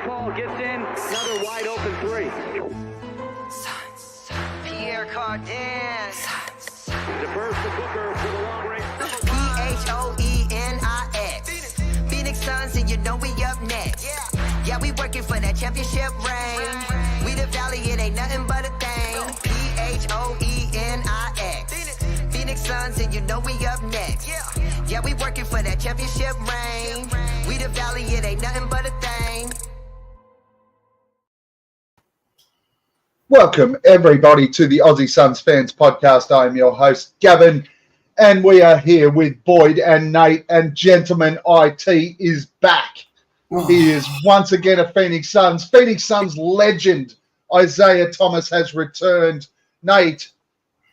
Paul gets in, another wide open three. Suns. Pierre Cardin. Suns. Defers to Booker for the long range. Phoenix. Phoenix Suns, and you know we up next. Yeah, we working for that championship ring. We the valley, it ain't nothing but a thing. Phoenix. Phoenix Suns, and you know we up next. Yeah, we working for that championship ring. We the valley, it ain't nothing but a thing. Welcome, everybody, to the Aussie Suns Fans podcast. I am your host, Gavin, and we are here with Boyd and Nate. And gentlemen, IT is back. He is once again a Phoenix Suns. Phoenix Suns legend Isaiah Thomas has returned. Nate,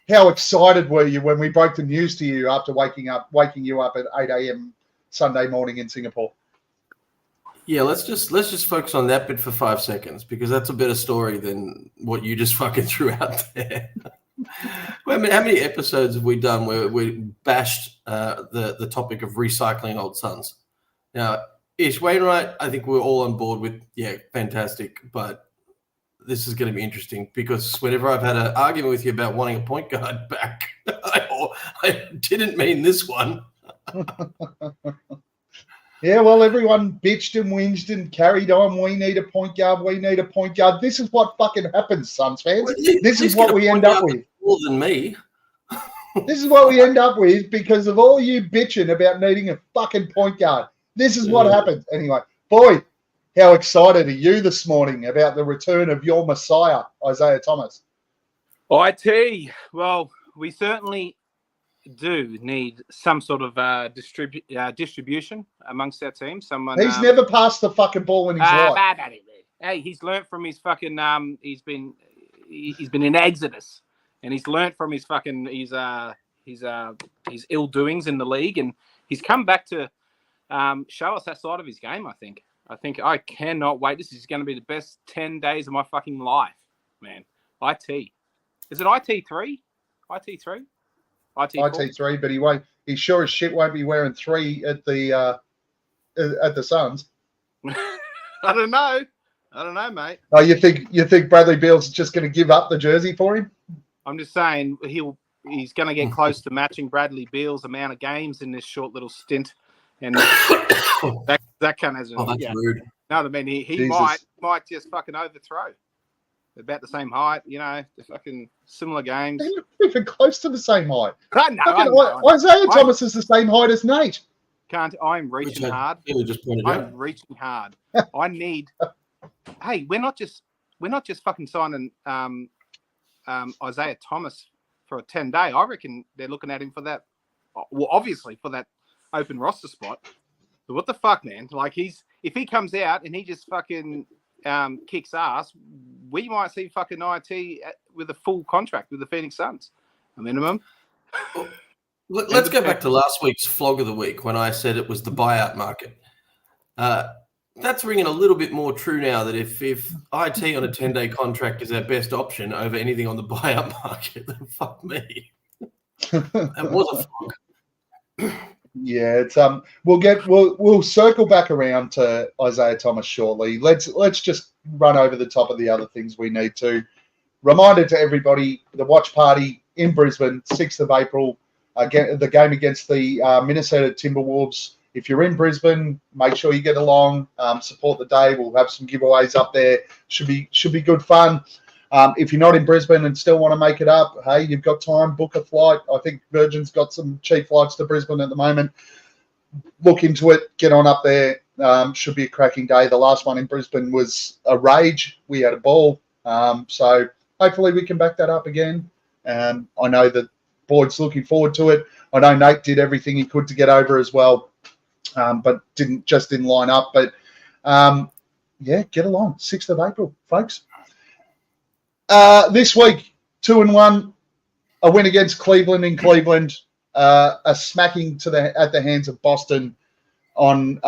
how excited were you when we broke the news to you after waking you up at 8 a.m. Sunday morning in Singapore? Yeah, let's just focus on that bit for 5 seconds, because that's a better story than what you just fucking threw out there. Well, I mean, how many episodes have we done where we bashed the topic of recycling old Suns? Now, Ish Wainwright, I think we're all on board with, yeah, fantastic, but this is going to be interesting because whenever I've had an argument with you about wanting a point guard back, I didn't mean this one. Yeah, well, everyone bitched and whinged and carried on. We need a point guard. We need a point guard. This is what fucking happens, Suns fans. This is what we end up with. More than me. This is what we end up with because of all you bitching about needing a fucking point guard. This is what happens. Anyway, Boyd, how excited are you this morning about the return of your Messiah, Isaiah Thomas? IT, well, we certainly do need some sort of distribution amongst our team. Someone he's never passed the fucking ball in his life. Hey, he's learnt from his fucking he's been in Exodus, and he's learnt from his fucking his ill doings in the league, and he's come back to show us that side of his game. I think I cannot wait. This is going to be the best 10 days of my fucking life, man. IT, is it IT3? IT3? IT3, but he sure as shit won't be wearing 3 at the Suns. I don't know, mate. Oh, you think Bradley Beal's just going to give up the jersey for him? I'm just saying he's going to get close to matching Bradley Beal's amount of games in this short little stint, and that kind of rude. No, I mean he might just fucking overthrow. About the same height, the fucking similar games. They're not even close to the same height. I know. Isaiah Thomas is the same height as Nate. I'm reaching hard. I'm reaching hard. I need. Hey, we're not just fucking signing Isaiah Thomas for a 10-day. I reckon they're looking at him for that. Well, obviously for that open roster spot. But what the fuck, man? Like if he comes out and he just fucking kicks ass, we might see fucking IT with a full contract with the Phoenix Suns, a minimum. Let's go back to last week's Flog of the Week when I said it was the buyout market. That's ringing a little bit more true now that if IT on a 10-day contract is our best option over anything on the buyout market, then fuck me. That was a flog. Yeah, it's we'll circle back around to Isaiah Thomas shortly. Let's just run over the top of the other things we need to. Reminder to everybody: the watch party in Brisbane, 6th of April. Again, the game against the Minnesota Timberwolves. If you're in Brisbane, make sure you get along. Support the day. We'll have some giveaways up there. Should be good fun. If you're not in Brisbane and still want to make it up, hey, you've got time, book a flight. I think Virgin's got some cheap flights to Brisbane at the moment. Look into it, get on up there. Should be a cracking day. The last one in Brisbane was a rage. We had a ball. So hopefully we can back that up again. I know that Boyd's looking forward to it. I know Nate did everything he could to get over as well, but didn't line up. But, get along. 6th of April, folks. This week, 2-1, a win against Cleveland in Cleveland, a smacking at the hands of Boston on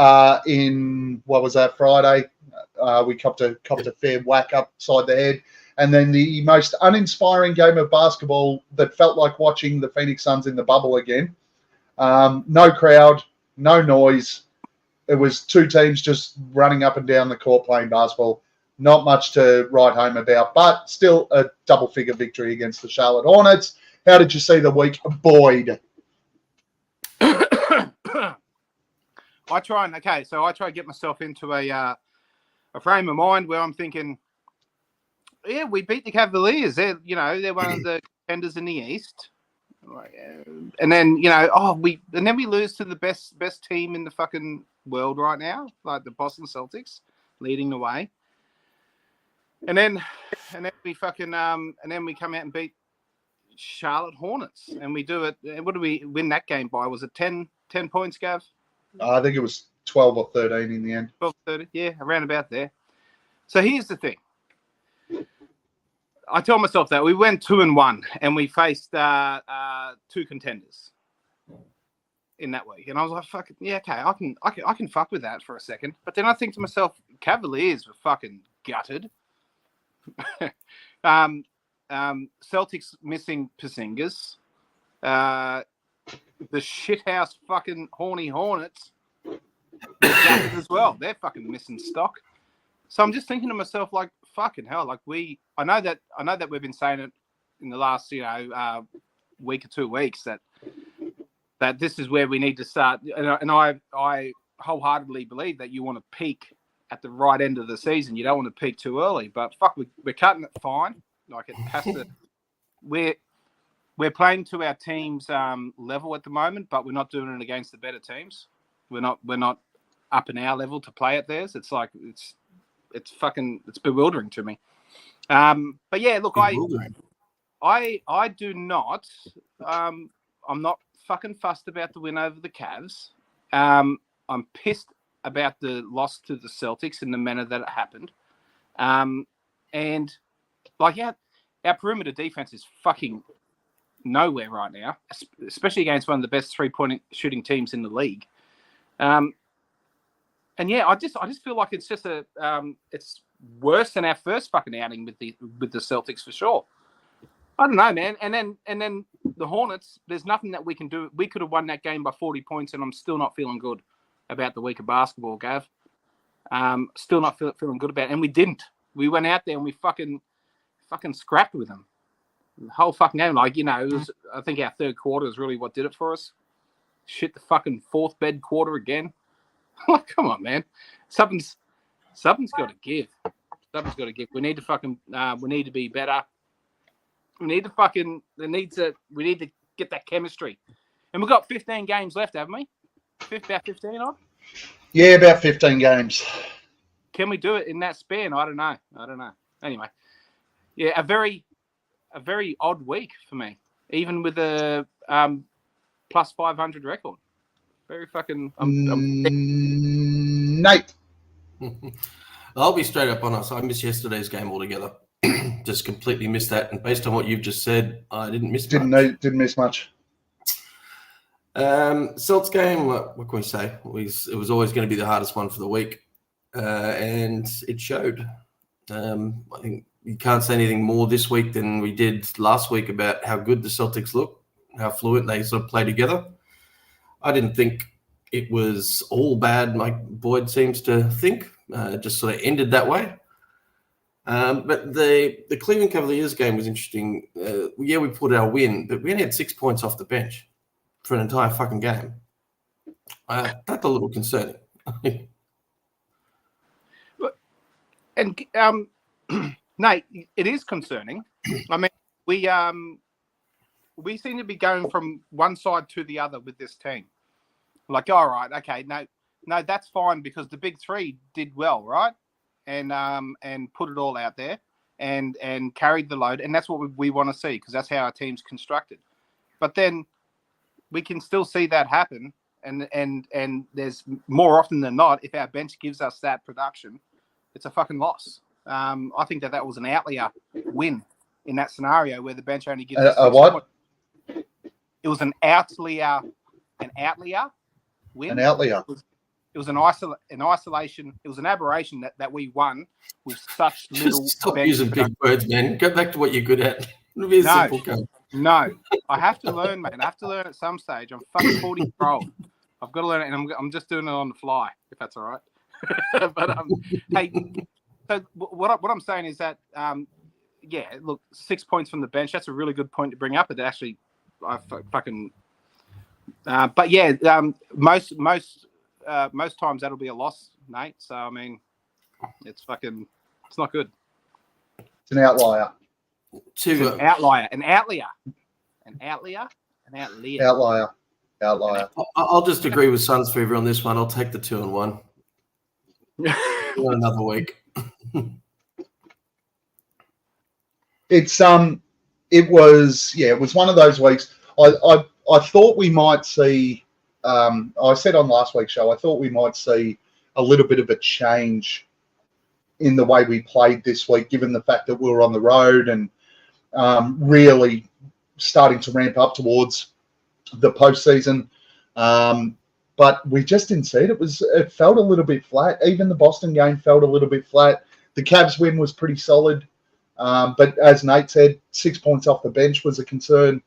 in what was that, Friday? We copped a fair whack upside the head, and then the most uninspiring game of basketball that felt like watching the Phoenix Suns in the bubble again. No crowd, no noise, it was two teams just running up and down the court playing basketball. Not much to write home about, but still a double-figure victory against the Charlotte Hornets. How did you see the week, Boyd? I try to get myself into a frame of mind where I'm thinking, yeah, we beat the Cavaliers. They're one of the contenders in the East. And then we lose to the best team in the fucking world right now, like the Boston Celtics, leading the way. And then we fucking and then we come out and beat Charlotte Hornets, and we do it. And what do we win that game by? Was it 10 points, Gav? I think it was 12 or 13 in the end. 12, 30, yeah, around about there. So here's the thing. I tell myself that we went 2-1, and we faced two contenders in that week, and I was like, "Fuck yeah, okay, I can fuck with that for a second." But then I think to myself, Cavaliers were fucking gutted. Celtics missing Porzingis. The shithouse fucking horny Hornets as well. They're fucking missing stock. So I'm just thinking to myself, like, fucking hell, like I know that we've been saying it in the last, week or 2 weeks that this is where we need to start. And I wholeheartedly believe that you want to peak at the right end of the season. You don't want to peak too early, but fuck, we're cutting it fine. Like, it has to, we're playing to our team's level at the moment, but we're not doing it against the better teams. We're not up in our level to play at theirs. It's like it's bewildering to me. But yeah, look, I do not. I'm not fucking fussed about the win over the Cavs. I'm pissed about the loss to the Celtics in the manner that it happened. And like, our perimeter defense is fucking nowhere right now, especially against one of the best 3-point shooting teams in the league. And yeah, I just feel like it's just it's worse than our first fucking outing with the Celtics for sure. I don't know, man. And then the Hornets, there's nothing that we can do. We could have won that game by 40 points, and I'm still not feeling good about the week of basketball, Gav. Still not feeling good about it. And we didn't. We went out there and we fucking scrapped with them. The whole fucking game, like, it was, I think our third quarter is really what did it for us. Shit, the fucking fourth bed quarter again. Like, come on, man. Something's got to give. Something's got to give. We need to be better. We need to get that chemistry. And we've got 15 games left, haven't we? About 15 odd? Yeah, about 15 games. Can we do it in that span? I don't know. Anyway, yeah, a very odd week for me, even with a plus 500 record. Very fucking. Nate. I'll be straight up on us. I missed yesterday's game altogether. Just completely missed that. And based on what you've just said, I didn't miss much. Didn't miss much. Celts game, what can we say? It was always going to be the hardest one for the week. And it showed. I think you can't say anything more this week than we did last week about how good the Celtics look, how fluent they sort of play together. I didn't think it was all bad, like Boyd seems to think. It just sort of ended that way. But the Cleveland Cavaliers game was interesting. We pulled our win, but we only had 6 points off the bench for an entire fucking game. That's a little concerning. And Nate, it is concerning. I mean, we seem to be going from one side to the other with this team. Like, all right, okay, no, that's fine because the big three did well, right? And put it all out there and carried the load, and that's what we want to see because that's how our team's constructed. But then we can still see that happen, and there's more often than not, if our bench gives us that production, it's a fucking loss. I think that was an outlier win in that scenario where the bench only gives us what? It was an outlier win. An outlier. It was an isolation. It was an aberration that we won with such little. Just stop using big words, man. Go back to what you're good at. It'll be a simple game. No, I have to learn, man. I have to learn at some stage. I'm fucking 40 years old. I've got to learn it, and I'm just doing it on the fly, if that's all right. But hey, so what I'm saying is that look, 6 points from the bench. That's a really good point to bring up. It actually, but yeah, most times that'll be a loss, Nate. So I mean, it's not good. It's an outlier. An outlier. Outlier. I'll just agree with Suns Fever on this one. I'll take the 2-1. Another week. It was one of those weeks. I thought we might see. I said on last week's show, I thought we might see a little bit of a change in the way we played this week, given the fact that we were on the road and really starting to ramp up towards the postseason. But we just didn't see it. It felt a little bit flat. Even the Boston game felt a little bit flat. The Cavs win was pretty solid. But as Nate said, 6 points off the bench was a concern.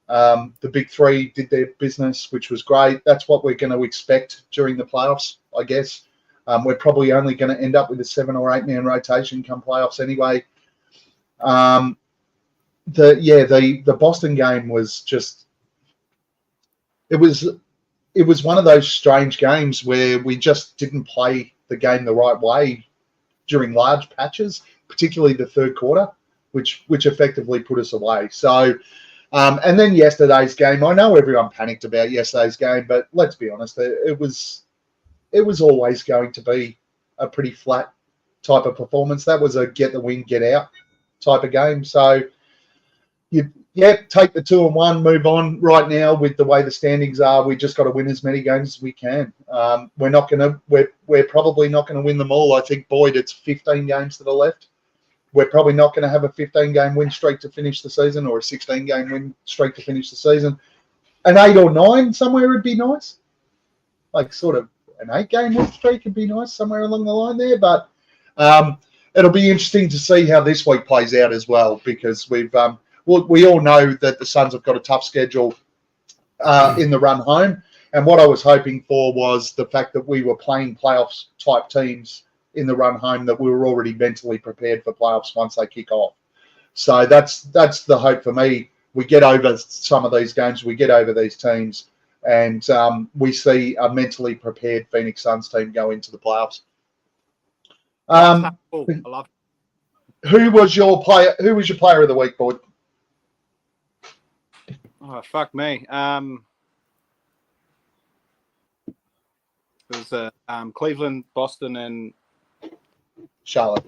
The big three did their business, which was great. That's what we're going to expect during the playoffs, I guess. We're probably only going to end up with a 7 or 8 man rotation come playoffs anyway. The Boston game was just it was one of those strange games where we just didn't play the game the right way during large patches, particularly the third quarter, which effectively put us away. So, and then yesterday's game, I know everyone panicked about yesterday's game, but let's be honest, it was always going to be a pretty flat type of performance. That was a get the win, get out type of game. So, take the 2-1, move on. Right now, with the way the standings are, we just got to win as many games as we can. We're probably not gonna win them all. I think, Boyd, it's 15 games to the left. We're probably not going to have a 15-game win streak to finish the season, or a 16-game win streak to finish the season. An 8 or 9 somewhere would be nice. Like sort of an 8-game win streak would be nice somewhere along the line there. But it'll be interesting to see how this week plays out as well, because we all know that the Suns have got a tough schedule in the run home. And what I was hoping for was the fact that we were playing playoffs type teams in the run home, that we were already mentally prepared for playoffs once they kick off. So that's the hope for me. We get over some of these games, we get over these teams, and we see a mentally prepared Phoenix Suns team go into the playoffs. I love it. Who was your player of the week, Boyd? Oh, fuck me. It was Cleveland, Boston, and Charlotte.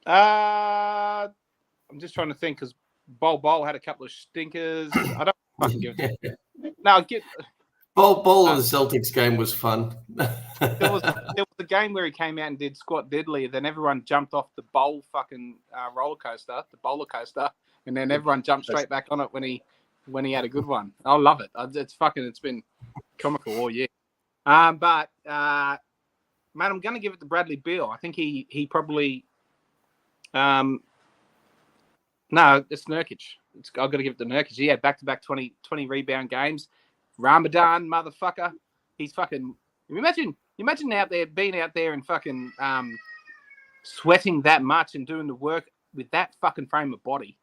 I'm just trying to think, because Bol had a couple of stinkers. I don't fucking give it. No, Bol in the Celtics game was fun. There was a game where he came out and did squat deadly. Then everyone jumped off the Bol fucking roller coaster, and then everyone jumped straight back on it when he had a good one. I love it. It's been comical all year. But man, I'm going to give it to Bradley Beal. I think he probably no, it's Nurkic. I've got to give it to Nurkic. He had back-to-back 20 rebound games. Ramadan, motherfucker. He's fucking. Imagine being out there and fucking sweating that much and doing the work with that fucking frame of body,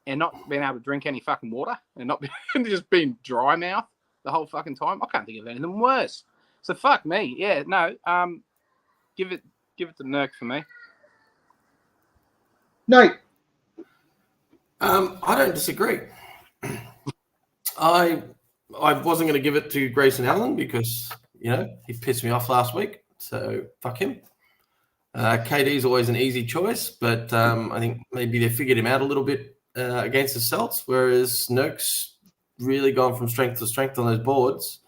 and not being able to drink any fucking water, and not just being dry mouth the whole fucking time. I can't think of anything worse. So fuck me. Yeah, no. Give it to Nurk for me. Nate. I don't disagree. I wasn't going to give it to Grayson Allen because, he pissed me off last week. So fuck him. KD's always an easy choice, but I think maybe they figured him out a little bit against the Celts, whereas Nurk's really gone from strength to strength on those boards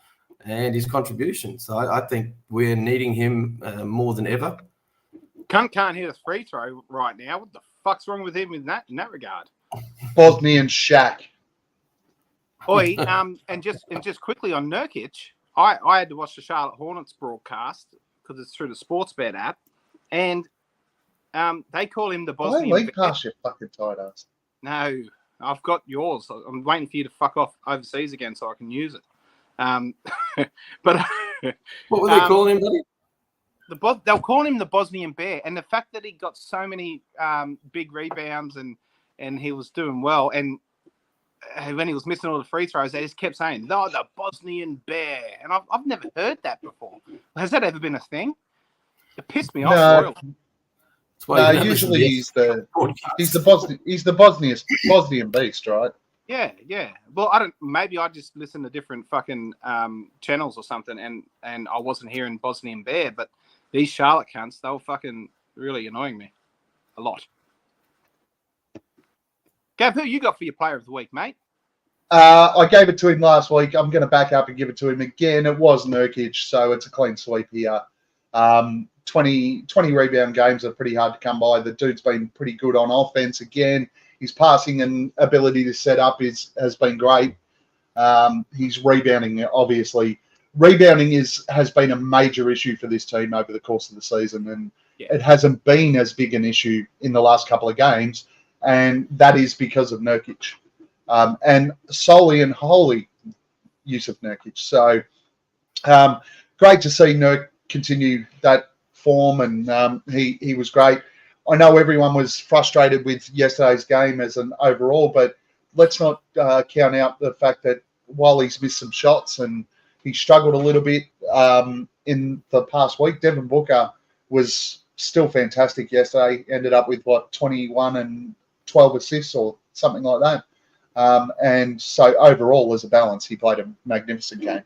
and his contribution. So I think we're needing him more than ever. Cunt can't hit a free throw right now. What the fuck's wrong with him in that regard? Bosnian Shaq. Oi, and just quickly on Nurkic, I had to watch the Charlotte Hornets broadcast because it's through the Sportsbet app, and they call him the Bosnian. I leak past your fucking tight ass. No, I've got yours. I'm waiting for you to fuck off overseas again so I can use it. But What were they calling him, buddy? they'll call him the Bosnian Bear, and the fact that he got so many big rebounds and he was doing well, and when he was missing all the free throws, they just kept saying, "No, the Bosnian Bear," and I've never heard that before. Has that ever been a thing? It pissed me off. No, No, usually he's the Bosnian beast, right? Yeah. Well, I don't. Maybe I just listen to different fucking channels or something, and I wasn't hearing Bosnian Bear, but these Charlotte cunts, they were fucking really annoying me a lot. Gav, who you got for your player of the week, mate? I gave it to him last week. I'm going to back up and give it to him again. It was Nurkic, so it's a clean sweep here. 20 rebound games are pretty hard to come by. The dude's been pretty good on offense again. His passing and ability to set up has been great. He's rebounding, obviously. Rebounding has been a major issue for this team over the course of the season, and it hasn't been as big an issue in the last couple of games, and that is because of Nurkic. And solely and wholly use of Nurkic. So great to see Nurk continue that form, and he was great. I know everyone was frustrated with yesterday's game as an overall, but let's not count out the fact that while he's missed some shots and he struggled a little bit in the past week, Devin Booker was still fantastic yesterday. Ended up with, 21 and 12 assists or something like that. And so overall, as a balance, he played a magnificent game.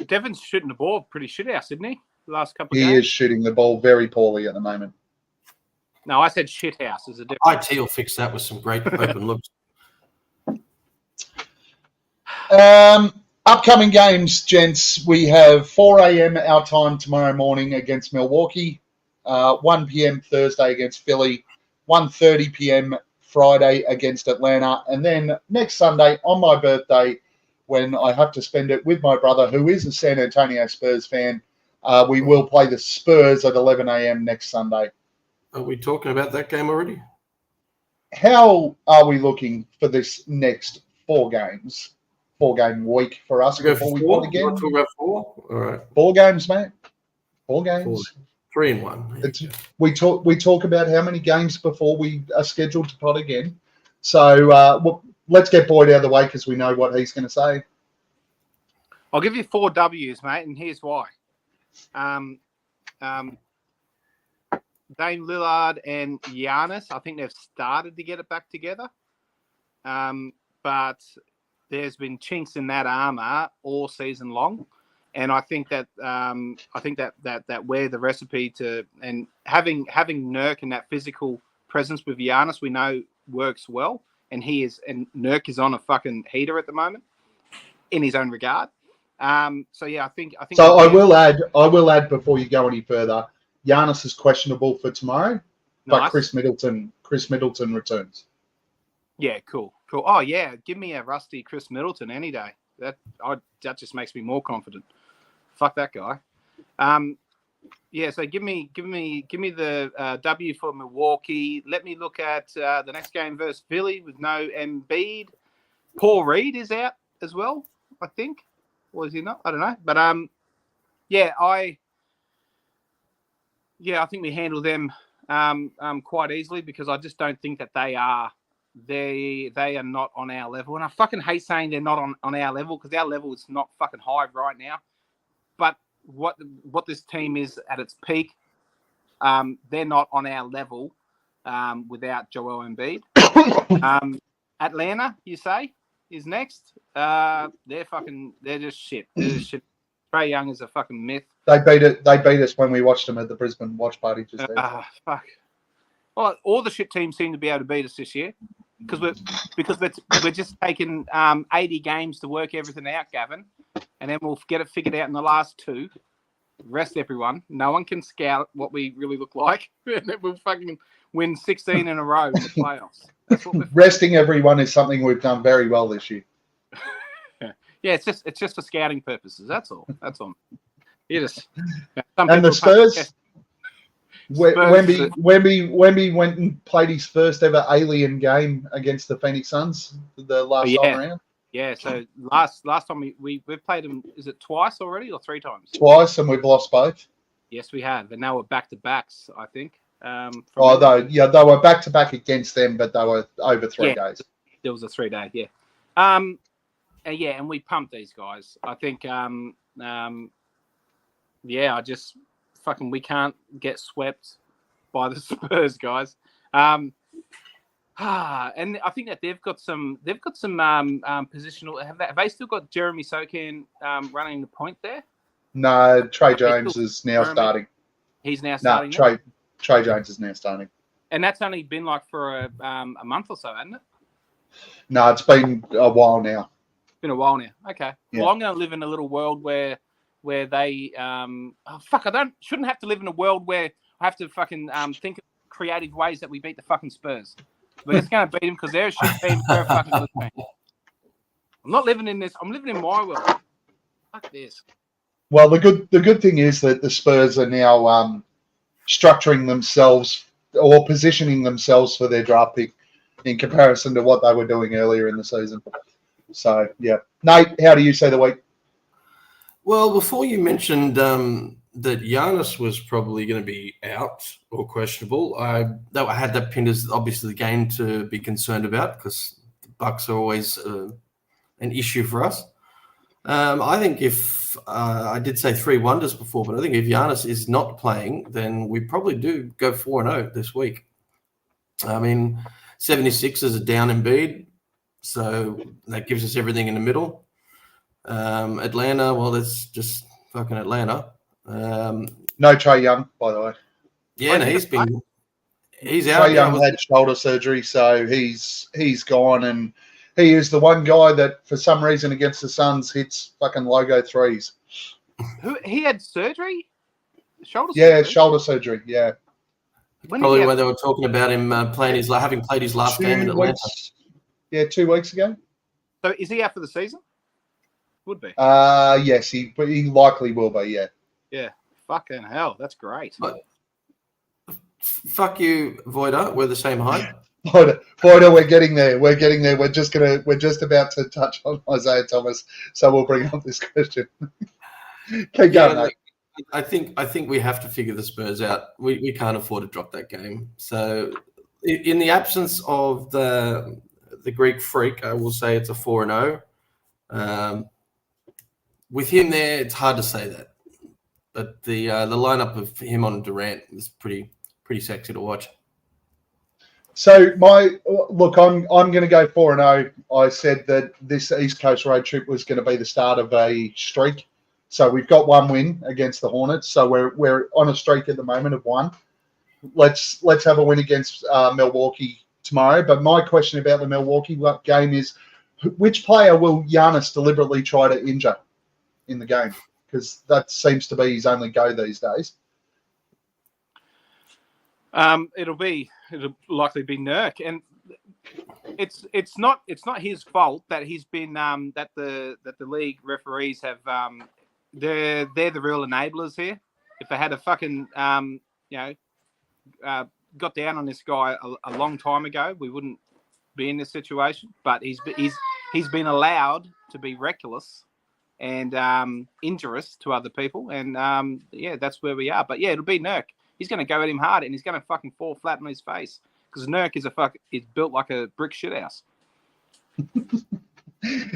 Devin's shooting the ball pretty shit house, isn't he? The last couple of games. He is shooting the ball very poorly at the moment. No, I said shit house. There's a difference. IT will fix that with some great open looks. Upcoming games, gents. We have 4 a.m. our time tomorrow morning against Milwaukee, 1 p.m. Thursday against Philly, 1:30 p.m. Friday against Atlanta, and then next Sunday on my birthday, when I have to spend it with my brother, who is a San Antonio Spurs fan, we will play the Spurs at 11 a.m. next Sunday. Are we talking about that game already? How are we looking for this next 4 games? 4-game week for us before we play again? Talk about 4? All right. 4 games, mate. 4 games. 3 and 1. We talk about how many games before we are scheduled to pod again. So let's get Boyd out of the way because we know what he's going to say. I'll give you 4 W's, mate, and here's why. Dame Lillard and Giannis, I think they've started to get it back together. But there's been chinks in that armor all season long. And I think that that we're the recipe to, and having Nurk and that physical presence with Giannis, we know works well. And Nurk is on a fucking heater at the moment, in his own regard. So yeah, I think. So I will add before you go any further, Giannis is questionable for tomorrow, but Chris Middleton returns. Yeah, cool. Oh yeah, give me a rusty Chris Middleton any day. That just makes me more confident. Fuck that guy. Yeah, so give me the W for Milwaukee. Let me look at the next game versus Philly with no Embiid. Paul Reed is out as well, I think. Or is he not? I don't know. But I think we handle them quite easily because I just don't think that they are not on our level. And I fucking hate saying they're not on our level because our level is not fucking high right now. But what this team is at its peak, they're not on our level without Joel Embiid. Atlanta, you say, is next. They're just shit. They're just shit. Trae Young is a fucking myth. They beat us when we watched them at the Brisbane watch party just there. Fuck. Well, all the shit teams seem to be able to beat us this year because we're just taking 80 games to work everything out, Gavin, and then we'll get it figured out in the last 2. Rest everyone. No one can scout what we really look like, and then we'll fucking win 16 in a row in the playoffs. That's what resting everyone is something we've done very well this year. Yeah, it's just for scouting purposes. That's all. You just and the Spurs. Wemby went and played his first ever alien game against the Phoenix Suns the last time around. Yeah. So last time we've played them, is it twice already or 3 times? Twice, and we've lost both. Yes, we have, and now we're back to backs. I think. They were back to back against them, but they were over 3 days. There was a 3-day. Yeah. And we pumped these guys. I think. I just fucking we can't get swept by the Spurs, guys. And I think that they've got some positional. Have they still got Jeremy Sokan running the point there? No, Trey Jones is now starting. He's now starting. Trey Jones is now starting. And that's only been like for a month or so, hasn't it? No, it's been a while now. It's been a while now. Okay. Yeah. Well, I'm going to live in a little world where they shouldn't have to live in a world where I have to fucking think of creative ways that we beat the fucking Spurs. We're just going to beat them because they're a shit team. They're a fucking good team. I'm not living in this. I'm living in my world. Fuck this. Well, the good thing is that the Spurs are now structuring themselves or positioning themselves for their draft pick in comparison to what they were doing earlier in the season. So, yeah. Nate, how do you see the week? Well, before you mentioned that Giannis was probably going to be out or questionable, I had that pinned as obviously the game to be concerned about because the Bucks are always an issue for us. I think if I did say 3 wonders before, but I think if Giannis is not playing, then we probably do go 4-0 this week. I mean, 76ers are down Embiid, so that gives us everything in the middle. Atlanta, well, that's just fucking Atlanta. No Trae Young, by the way. Yeah, no, he's out. Trae Young had shoulder surgery, so he's gone, and he is the one guy that, for some reason, against the Suns, hits fucking logo threes. He had surgery? Shoulder surgery, yeah. Probably when they were talking about him having played his last game in Atlanta. 2 weeks ago. So is he out for the season? Would be. Yes, he likely will be, yeah. Yeah, fucking hell, that's great. But, fuck you, Voida. We're the same height. Voida, we're getting there. We're just about to touch on Isaiah Thomas, so we'll bring up this question. Keep going, mate. I think we have to figure the Spurs out. We can't afford to drop that game. So, in the absence of the Greek freak, I will say it's a 4-0. With him there, it's hard to say that. But the lineup of him on Durant is pretty sexy to watch. So I'm going to go 4-0. I said that this East Coast road trip was going to be the start of a streak. So we've got 1 win against the Hornets. So we're on a streak at the moment of 1. Let's have a win against Milwaukee tomorrow. But my question about the Milwaukee game is, which player will Giannis deliberately try to injure in the game? Because that seems to be his only go these days. It'll likely be Nurk, and it's not his fault that he's been that the league referees have they're the real enablers here. If they had a fucking got down on this guy a long time ago, we wouldn't be in this situation. But he's been allowed to be reckless and injurious to other people, and that's where we are. But yeah, it'll be Nurk. He's going to go at him hard, and he's going to fucking fall flat on his face because Nurk is built like a brick shithouse.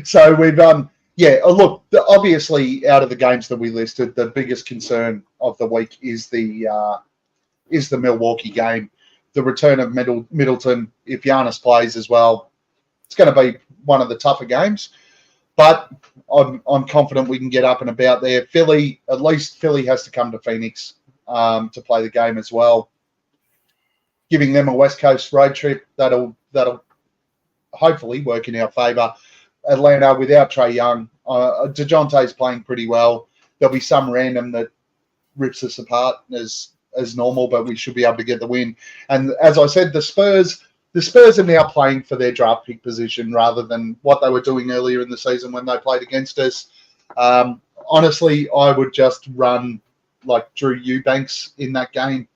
So we've look, obviously out of the games that we listed, the biggest concern of the week is the Milwaukee game. The return of Middleton, if Giannis plays as well, it's going to be one of the tougher games. But I'm confident we can get up and about there. Philly has to come to Phoenix to play the game as well. Giving them a West Coast road trip, that'll hopefully work in our favour. Atlanta without Trae Young, DeJounte's playing pretty well. There'll be some random that rips us apart as normal, but we should be able to get the win. And as I said, the Spurs are now playing for their draft pick position rather than what they were doing earlier in the season when they played against us. Honestly, I would just run like Drew Eubanks in that game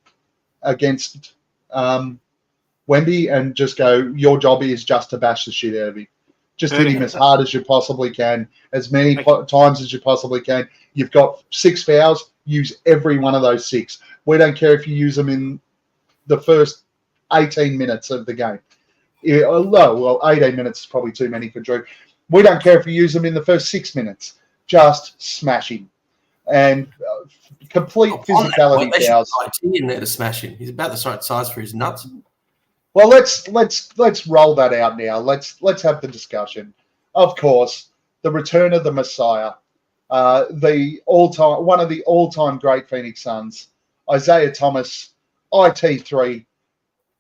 against Wemby and just go, your job is just to bash the shit out of him. Just hit him as hard as you possibly can, as many times as you possibly can. You've got 6 fouls. Use every one of those 6. We don't care if you use them in the first 18 minutes of the game. Yeah, well, 18 minutes is probably too many for Drew. We don't care if you use them in the first 6 minutes. Just smash him. And complete physicality fouls. IT in there to smash him. He's about the right size for his nuts. Well, let's roll that out now. Let's have the discussion. Of course, the return of the Messiah, one of the all-time great Phoenix Suns, Isaiah Thomas, IT3,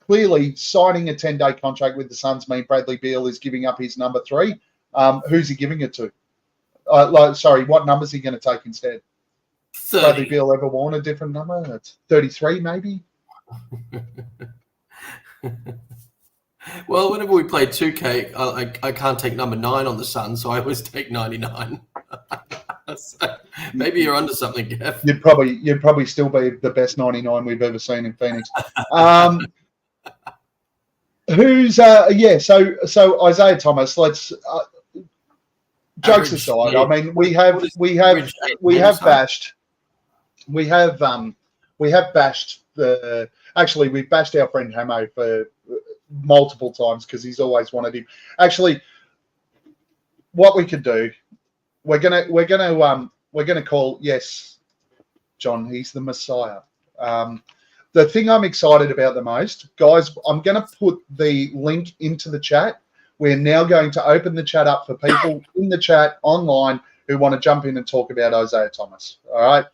clearly signing a 10-day contract with the Suns mean Bradley Beal is giving up his number 3. Who's he giving it to? What number is he going to take instead? 30. Bradley Beal ever worn a different number? It's 33, maybe. Well, whenever we play 2K, I can't take number 9 on the Sun, so I always take 99. So maybe you're onto something, Gav. You'd probably still be the best 99 we've ever seen in Phoenix. So Isaiah Thomas. Let's jokes aside. I mean, we have bashed the. Actually, we've bashed our friend Hamo for multiple times because he's always wanted him. Actually, what we could do, we're gonna call, yes, John. He's the Messiah. The thing I'm excited about the most, guys, I'm going to put the link into the chat. We're now going to open the chat up for people in the chat online who want to jump in and talk about Isaiah Thomas. All right.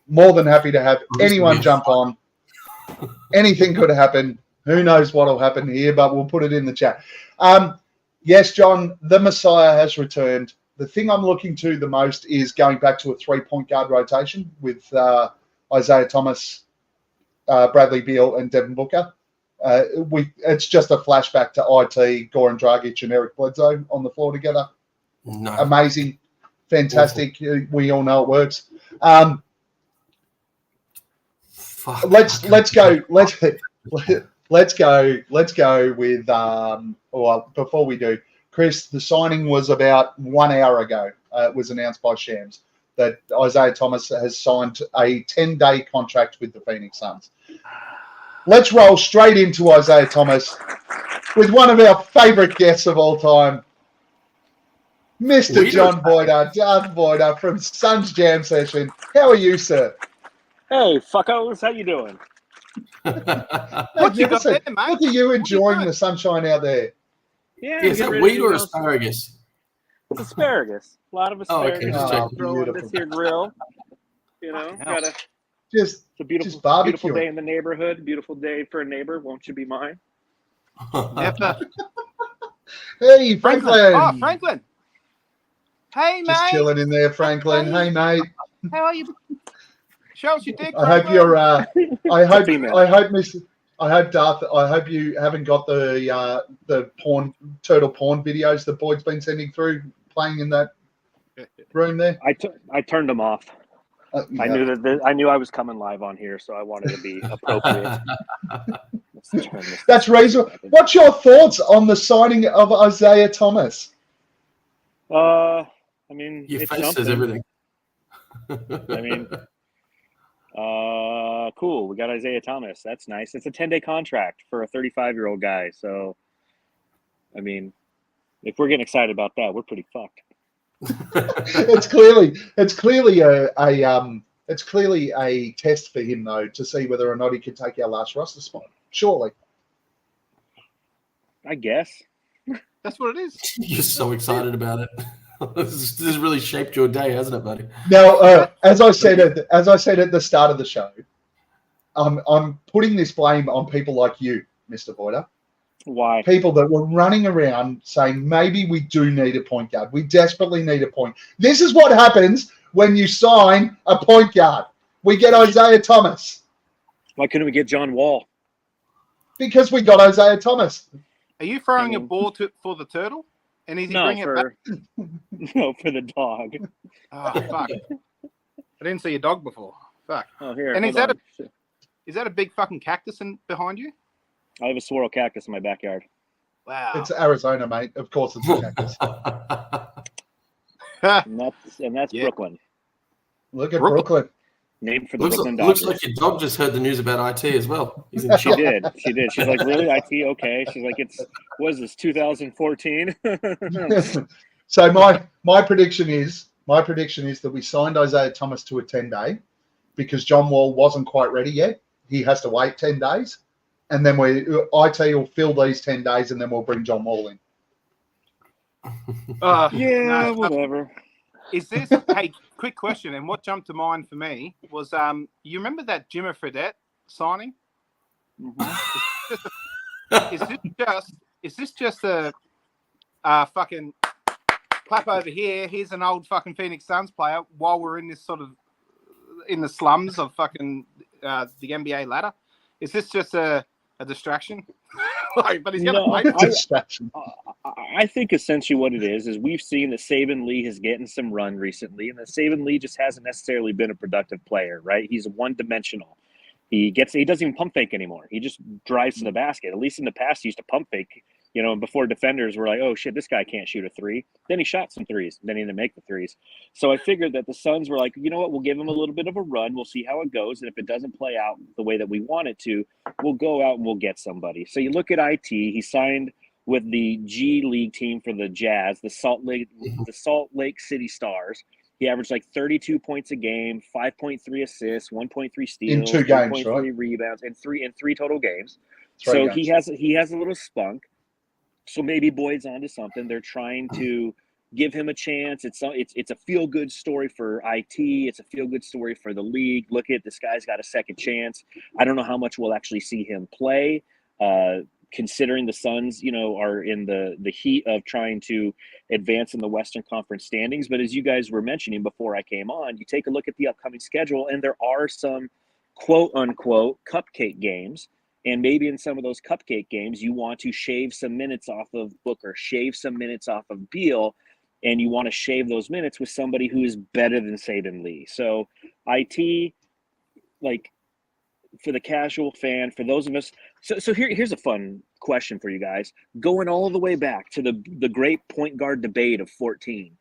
More than happy to have anyone jump on. Anything could happen. Who knows what will happen here, but we'll put it in the chat. Yes, John, the Messiah has returned. The thing I'm looking to the most is going back to a 3-point guard rotation with Isaiah Thomas, Bradley Beal, and Devin Booker. It's just a flashback to IT, Goran Dragic, and Eric Bledsoe on the floor together. No. Amazing, fantastic. Awful. We all know it works. Let's go with. Well, before we do, Chris, the signing was about 1 hour ago. It was announced by Shams that Isaiah Thomas has signed a 10-day contract with the Phoenix Suns. Let's roll straight into Isaiah Thomas with one of our favourite guests of all time, Mr. John Boyder from Suns Jam Session. How are you, sir? Hey, fuckos, how you doing? What you got there, mate? Look at you enjoying the sunshine out there. Yeah. Is that wheat or asparagus? It's asparagus. A lot of asparagus. Oh, Growing this here grill. You know, Just it's a beautiful day in the neighborhood. Beautiful day for a neighbor. Won't you be mine? Hey, Franklin. Oh, Franklin. Hey, mate. Just chilling in there, Franklin. Hey, mate. How are you? Show us your dick. I hope you're. I hope you haven't got the turtle porn videos that Boyd's been sending through playing in that room there. I turned them off. Yeah. I knew I was coming live on here, so I wanted to be appropriate. That's reasonable. What's your thoughts on the signing of Isaiah Thomas? I mean, Your it's face something. says everything. I mean, cool. We got Isaiah Thomas. That's nice. It's a 10-day contract for a 35-year-old guy. So, I mean, if we're getting excited about that, we're pretty fucked. It's clearly a test for him though to see whether or not he can take our last roster spot. Surely, I guess that's what it is. You're so excited about it. This has really shaped your day, hasn't it, buddy? Now, as I said at the start of the show, I'm putting this blame on people like you, Mr. Boyder. Why? People that were running around saying maybe we do need a point guard. We desperately need a point. This is what happens when you sign a point guard. We get Isaiah Thomas. Why couldn't we get John Wall? Because we got Isaiah Thomas. Are you throwing a ball for the turtle? And is he bringing it back? No, for the dog. Oh, fuck. I didn't see a dog before. Fuck. Oh, here. And is that a big fucking cactus behind you? I have a swirl cactus in my backyard. Wow. It's Arizona, mate. Of course, it's the Jackals. And that's Yeah. Brooklyn, Look at Brooklyn. named for the looks Brooklyn looks Dodgers. like your dog just heard the news about IT as well. He's in She shock. did. She did. She's like, really? IT? Okay. She's like, what is this, 2014? So my prediction is that we signed Isaiah Thomas to a 10-day because John Wall wasn't quite ready yet. He has to wait 10 days, and then IT will fill these 10 days, and then we'll bring John Wall in. Yeah, whatever. Is this hey? Quick question, and what jumped to mind for me was you remember that Jimmer Fredette signing? Is this just a fucking clap over here? Here's an old fucking Phoenix Suns player while we're in this sort of in the slums of fucking the NBA ladder. Is this just a distraction? But he's gonna play. Distraction. I think essentially what it is we've seen that Saban Lee has gotten some run recently, and that Saban Lee just hasn't necessarily been a productive player, right? He's one-dimensional. He doesn't even pump fake anymore. He just drives to the basket. At least in the past, he used to pump fake, and before defenders were like, oh shit, this guy can't shoot a three. Then he shot some threes. Then he didn't make the threes. So I figured that the Suns were like, you know what, we'll give him a little bit of a run. We'll see how it goes. And if it doesn't play out the way that we want it to, we'll go out and we'll get somebody. So you look at IT, he signed with the G League team for the Jazz, the Salt Lake City Stars. He averaged like 32 points a game, 5.3 assists, 1.3 steals, in 2 games, 1.3 right? rebounds, in three total games. Three So games. he has a little spunk. So maybe Boyd's onto something. They're trying to give him a chance. It's a feel good story for IT. It's a feel good story for the league. Look at this guy's got a second chance. I don't know how much we'll actually see him play. Considering the Suns, are in the heat of trying to advance in the Western Conference standings. But as you guys were mentioning before I came on, you take a look at the upcoming schedule, and there are some quote-unquote cupcake games. And maybe in some of those cupcake games, you want to shave some minutes off of Booker, shave some minutes off of Beal, and you want to shave those minutes with somebody who is better than Saban Lee. So IT, like, for the casual fan, for those of us. So here's a fun question for you guys. Going all the way back to the great point guard debate of 14,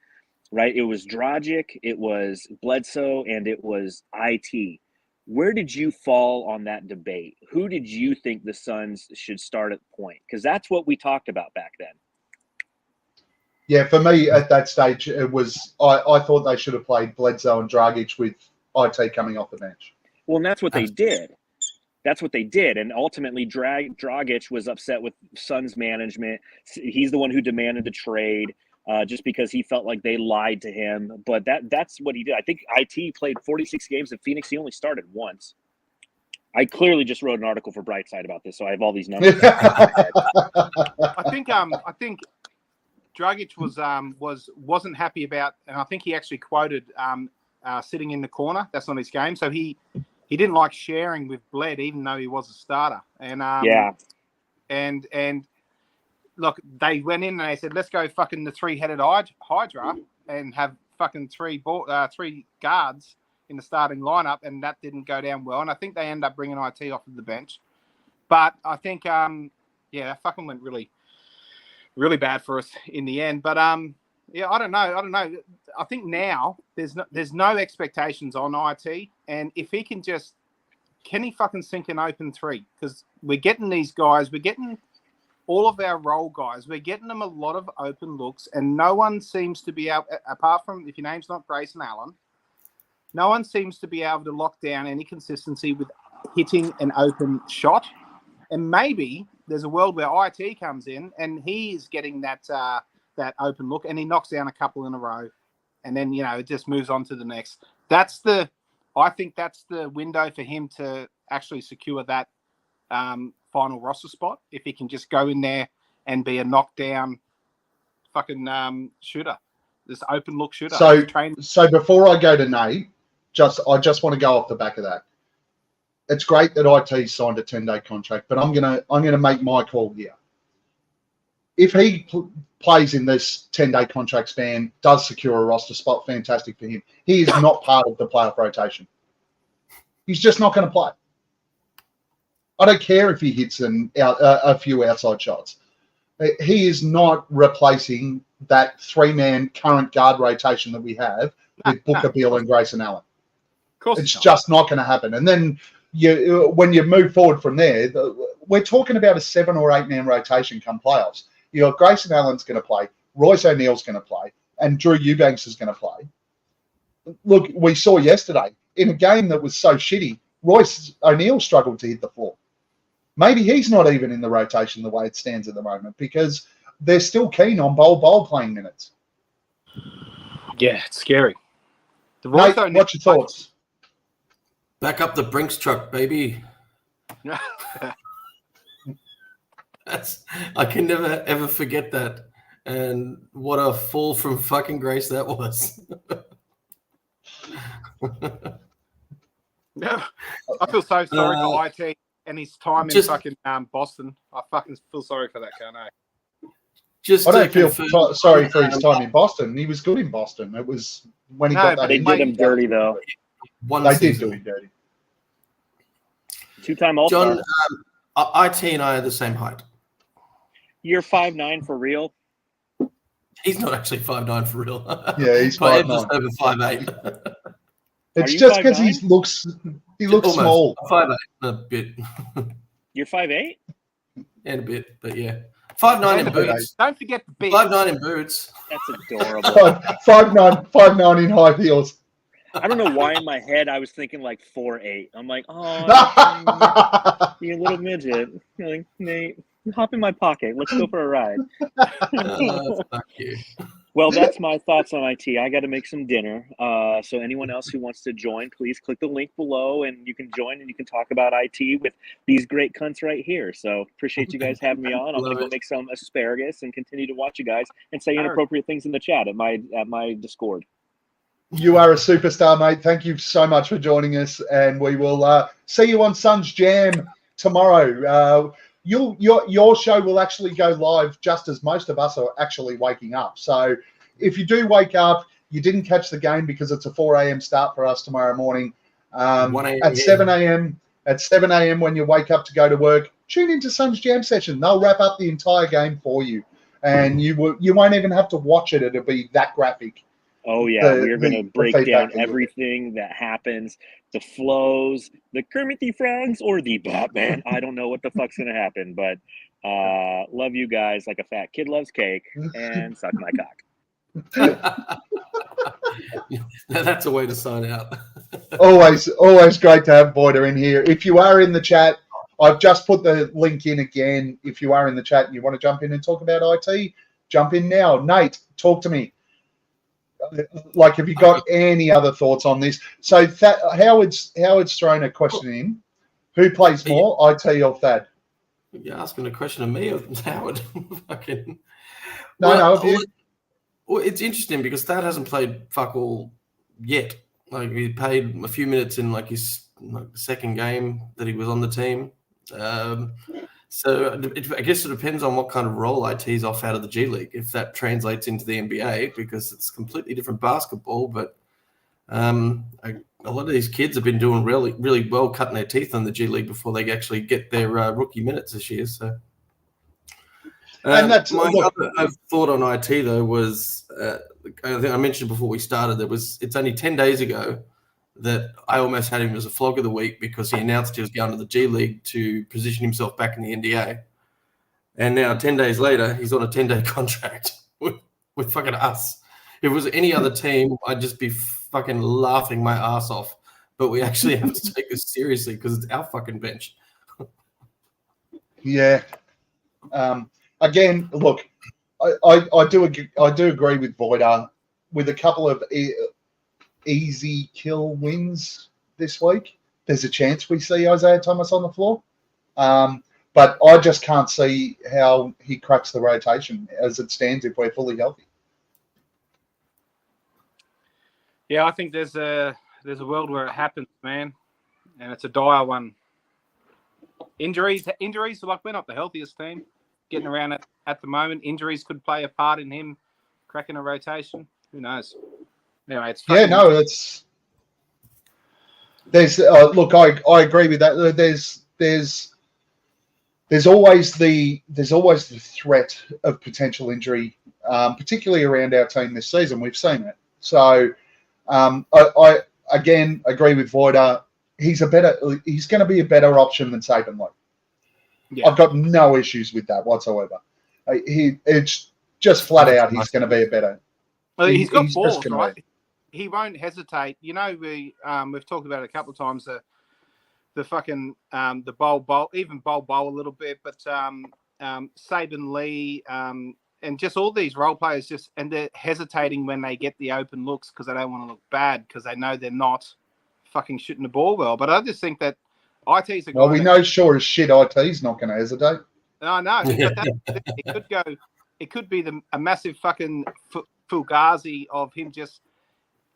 right? It was Dragic, it was Bledsoe, and it was IT. Where did you fall on that debate? Who did you think the Suns should start at point? Because that's what we talked about back then. Yeah, for me at that stage, it was I thought they should have played Bledsoe and Dragic with IT coming off the bench. Well, and that's what they did. That's what they did. And ultimately, Dragic was upset with Suns management. He's the one who demanded the trade just because he felt like they lied to him. But that's what he did. I think IT played 46 games in Phoenix. He only started once. I clearly just wrote an article for Brightside about this, so I have all these numbers. I think Dragic wasn't happy about, and I think he actually quoted sitting in the corner. That's not his game. So he didn't like sharing with Bled, even though he was a starter. And and look, they went in and they said, let's go fucking the 3-headed Hydra and have fucking three guards in the starting lineup, and that didn't go down well. And I think they ended up bringing IT off of the bench. But I think, that fucking went really, really bad for us in the end. But yeah, I don't know. I think now there's no expectations on IT, and if he can he fucking sink an open three? Because we're getting these guys, we're getting all of our role guys, we're getting them a lot of open looks, and no one seems to be able, apart from if your name's not Grayson Allen, no one seems to be able to lock down any consistency with hitting an open shot. And maybe there's a world where IT comes in and he is getting that open look, and he knocks down a couple in a row, and then it just moves on to the next. I think that's the window for him to actually secure that final roster spot, if he can just go in there and be a knockdown fucking shooter, this open look shooter. So before I go to Nate, I just want to go off the back of that. It's great that IT signed a 10-day contract, but I'm gonna make my call here. If he plays in this 10-day contract span, does secure a roster spot, fantastic for him. He is not part of the playoff rotation. He's just not going to play. I don't care if he hits a few outside shots. He is not replacing that 3-man current guard rotation that we have with Booker, Beal, and Grayson Allen. Of course, It's just not going to happen. And then when you move forward from there, we're talking about a 7 or 8-man rotation come playoffs. You know, Grayson Allen's going to play, Royce O'Neal's going to play, and Drew Eubanks is going to play. Look, we saw yesterday in a game that was so shitty, Royce O'Neal struggled to hit the floor. Maybe he's not even in the rotation the way it stands at the moment because they're still keen on Bol playing minutes. Yeah, it's scary. Nate, what's your thoughts? Back up the Brinks truck, baby. I can never ever forget that. And what a fall from fucking grace that was. Yeah, I feel so sorry for IT and his time in fucking Boston. I fucking feel sorry for that guy. Just I don't feel sorry for his time in Boston. He was good in Boston. It was when he got that. They did him dirty, though. They did do him dirty. 2-time All-Star. John, IT and I are the same height. You're 5'9" for real. He's not actually 5'9" for real. Yeah, he's 5'9". Just over 5'8". It's just because he looks Almost. small. 5'8", a bit. You're 5'8"? And a bit, but yeah. 5'9" in boots. Don't forget the big. 5'9" in boots. That's adorable. 5'9" in high heels. I don't know why in my head I was thinking like 4'8". I'm like, oh, you little midget. You're like, Nate, hop in my pocket. Let's go for a ride. Fuck you. Well, that's my thoughts on IT. I got to make some dinner. So anyone else who wants to join, please click the link below and you can join and you can talk about IT with these great cunts right here. So appreciate you guys having me on. I'm going to go make some asparagus and continue to watch you guys and say inappropriate things in the chat at my Discord. You are a superstar, mate. Thank you so much for joining us, and we will see you on Suns Jam tomorrow. Your show will actually go live just as most of us are actually waking up. So if you do wake up, you didn't catch the game because it's a 4 a.m. start for us tomorrow morning. At 7 a.m. At 7 a.m. when you wake up to go to work, tune into Suns Jam session. They'll wrap up the entire game for you, and you won't even have to watch it. It'll be that graphic. Oh, yeah. We're going to break down everything that happens, the flows, the Kermit the Frogs, or the Batman. I don't know what the fuck's going to happen, but love you guys like a fat kid loves cake, and suck my cock. That's a way to sign out. always great to have Boyder in here. If you are in the chat, I've just put the link in again. If you are in the chat and you want to jump in and talk about IT, jump in now. Nate, talk to me. Like, have you got any other thoughts on this? So Howard's thrown a question in. Who plays more, IT or Thad? You're asking a question of me or Howard? No. Well, it's interesting because Thad hasn't played fuck all yet. Like, he played a few minutes in like his second game that he was on the team. So I guess it depends on what kind of role IT's off out of the G League, if that translates into the NBA, because it's completely different basketball. But a lot of these kids have been doing really, really well cutting their teeth on the G League before they actually get their rookie minutes this year. So, and that's my other thought on IT though was I think I mentioned before we started it's only 10 days ago that I almost had him as a flog of the week because he announced he was going to the G League to position himself back in the NDA. And now 10 days later, he's on a 10-day contract with fucking us. If it was any other team, I'd just be fucking laughing my ass off. But we actually have to take this seriously because it's our fucking bench. Yeah. Again, look, I do agree with Voida with a couple of easy kill wins this week. There's a chance we see Isaiah Thomas on the floor. But I just can't see how he cracks the rotation as it stands if we're fully healthy. Yeah, I think there's a world where it happens, man, and it's a dire one. Injuries. Like, we're not the healthiest team getting around at the moment. Injuries could play a part in him cracking a rotation. Who knows? Anyway, it's there's look, I agree with that. There's there's always the threat of potential injury, particularly around our team this season. We've seen it. So I again agree with Voida. He's going to be a better option than Saban Lee. Yeah. I've got no issues with that whatsoever. It's just flat out. He's going to be a better. Well, he's got just balls, gonna right? be. He won't hesitate. You know, we've talked about it a couple of times. The fucking the bowl, even bowl a little bit, but Saban Lee and just all these role players and they're hesitating when they get the open looks because they don't want to look bad because they know they're not fucking shooting the ball well. But I just think that IT's a guy. Well, we know sure as shit IT's not going to hesitate. I know, but it could go. It could be a massive fucking fugazi of him just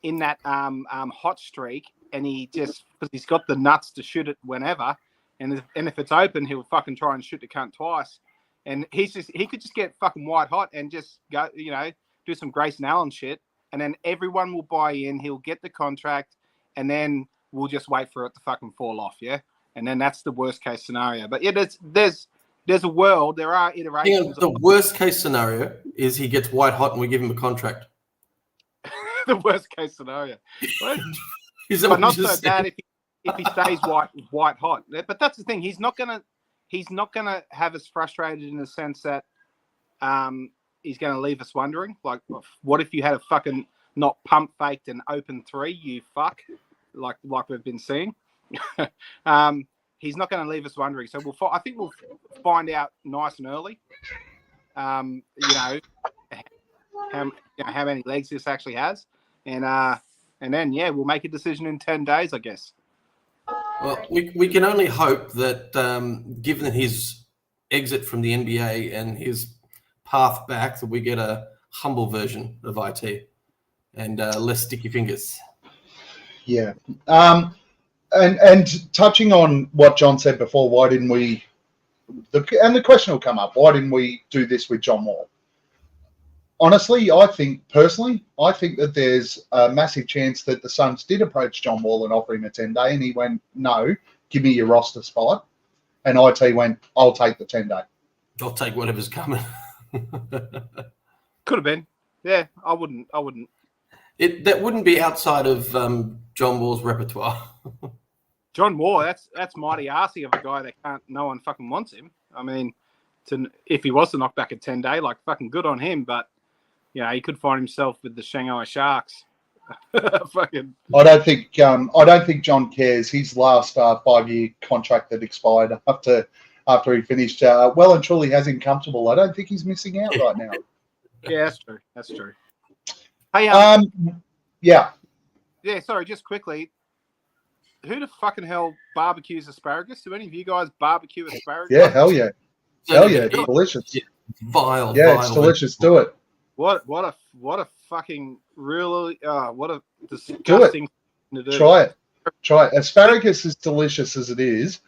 in that hot streak, and because he's got the nuts to shoot it whenever, and if it's open, he'll fucking try and shoot the cunt twice, and he could just get fucking white hot and just go, do some Grayson Allen shit, and then everyone will buy in. He'll get the contract, and then we'll just wait for it to fucking fall off, yeah, and then that's the worst case scenario. But yeah, there's a world. There are iterations. The worst case scenario is he gets white hot and we give him a contract. The worst case scenario. Is that but what not you so just bad said? if he stays white hot. But that's the thing. He's not gonna have us frustrated in the sense that he's gonna leave us wondering. Like, what if you had a fucking not pump faked and open three? You fuck, like we've been seeing. He's not going to leave us wondering. So I think we'll find out nice and early. How many legs this actually has, and then we'll make a decision in 10 days, I guess. Well, we can only hope that given his exit from the NBA and his path back, that we get a humble version of IT and less sticky fingers. Yeah. And touching on what John said before, why didn't we? The question will come up: why didn't we do this with John Wall? Honestly, I think that there's a massive chance that the Suns did approach John Wall and offer him a 10-day, and he went, "No, give me your roster spot." And IT went, "I'll take the 10-day. I'll take whatever's coming." Could have been. Yeah, I wouldn't. That wouldn't be outside of John Wall's repertoire. John Wall, that's mighty arsey of a guy that no one fucking wants him. I mean, if he was to knock back a 10-day, like fucking good on him, but he could find himself with the Shanghai Sharks. Fucking. I don't think John cares. His last 5-year contract that expired after he finished well and truly has him comfortable. I don't think he's missing out right now. Yeah, that's true. That's true. Hey, yeah. Yeah, sorry, just quickly. Who the fucking hell barbecues asparagus? Do any of you guys barbecue asparagus? Yeah, hell yeah. Hell yeah, it's delicious. Vile. It's delicious. Do it. What a fucking really what a thing disgusting to do. Try it. Asparagus is delicious as it is,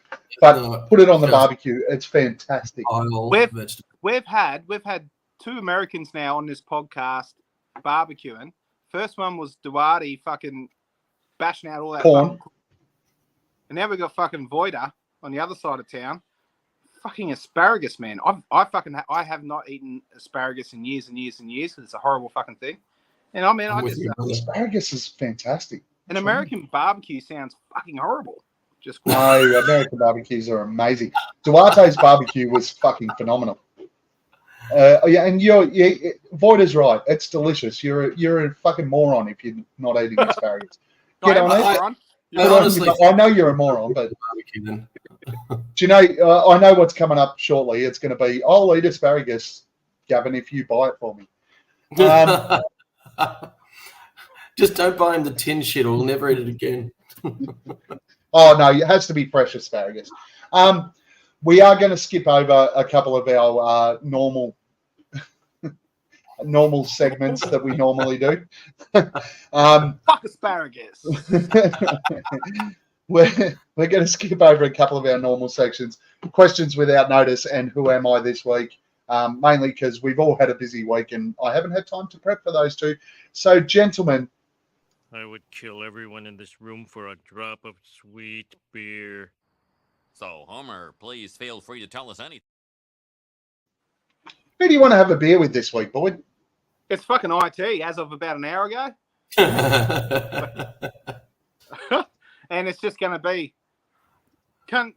but put it on the barbecue. It's fantastic. We've had 2 Americans now on this podcast barbecuing. First one was Duarte fucking bashing out all that corn. And now we've got fucking Voida on the other side of town. Fucking asparagus, man. I have not eaten asparagus in years and years and years because it's a horrible fucking thing. And I mean, asparagus is fantastic. An American barbecue sounds fucking horrible. No, American barbecues are amazing. Duarte's barbecue was fucking phenomenal. And Voida's right. It's delicious. You're a fucking moron if you're not eating asparagus. Get on it. I know you're a moron, but do you know? I know what's coming up shortly. It's going to be, I'll eat asparagus, Gavin, if you buy it for me. Just don't buy him the tin shit, or we'll never eat it again. Oh no, it has to be fresh asparagus. We are going to skip over a couple of our normal segments that we normally do. Fuck asparagus. We're going to skip over a couple of our normal sections. Questions without notice and who am I this week? Mainly because we've all had a busy week and I haven't had time to prep for those two. So, gentlemen. I would kill everyone in this room for a drop of sweet beer. So, Homer, please feel free to tell us anything. Who do you want to have a beer with this week, boy? It's fucking IT as of about an hour ago. And it's just going to be, can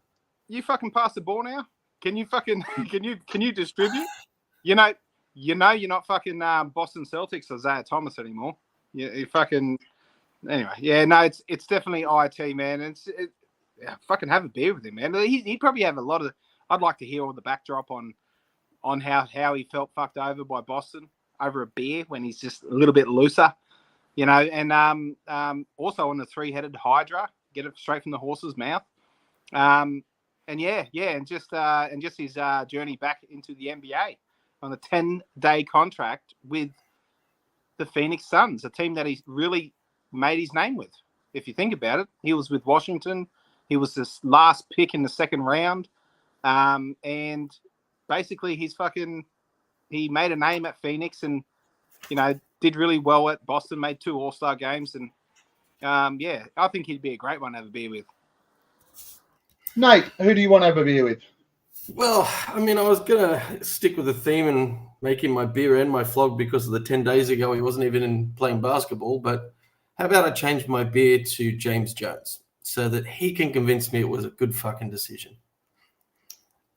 you fucking pass the ball now? Can you fucking, can you distribute? You know, you're not fucking Boston Celtics or Isaiah Thomas anymore. You fucking, anyway. Yeah, no, it's definitely IT, man. Yeah, fucking have a beer with him, man. He'd probably have a lot of, I'd like to hear all the backdrop on how he felt fucked over by Boston over a beer when he's just a little bit looser, you know, and also on the three-headed Hydra, get it straight from the horse's mouth. And just his journey back into the NBA on a 10-day contract with the Phoenix Suns, a team that he's really made his name with. If you think about it, he was with Washington. He was this last pick in the second round. And basically he made a name at Phoenix and, you know, did really well at Boston, made 2 All-Star games. And I think he'd be a great one to have a beer with. Nate, who do you want to have a beer with? Well, I mean, I was going to stick with the theme and make him my beer and my flog because of the 10 days ago he wasn't even playing basketball. But how about I change my beer to James Jones so that he can convince me it was a good fucking decision?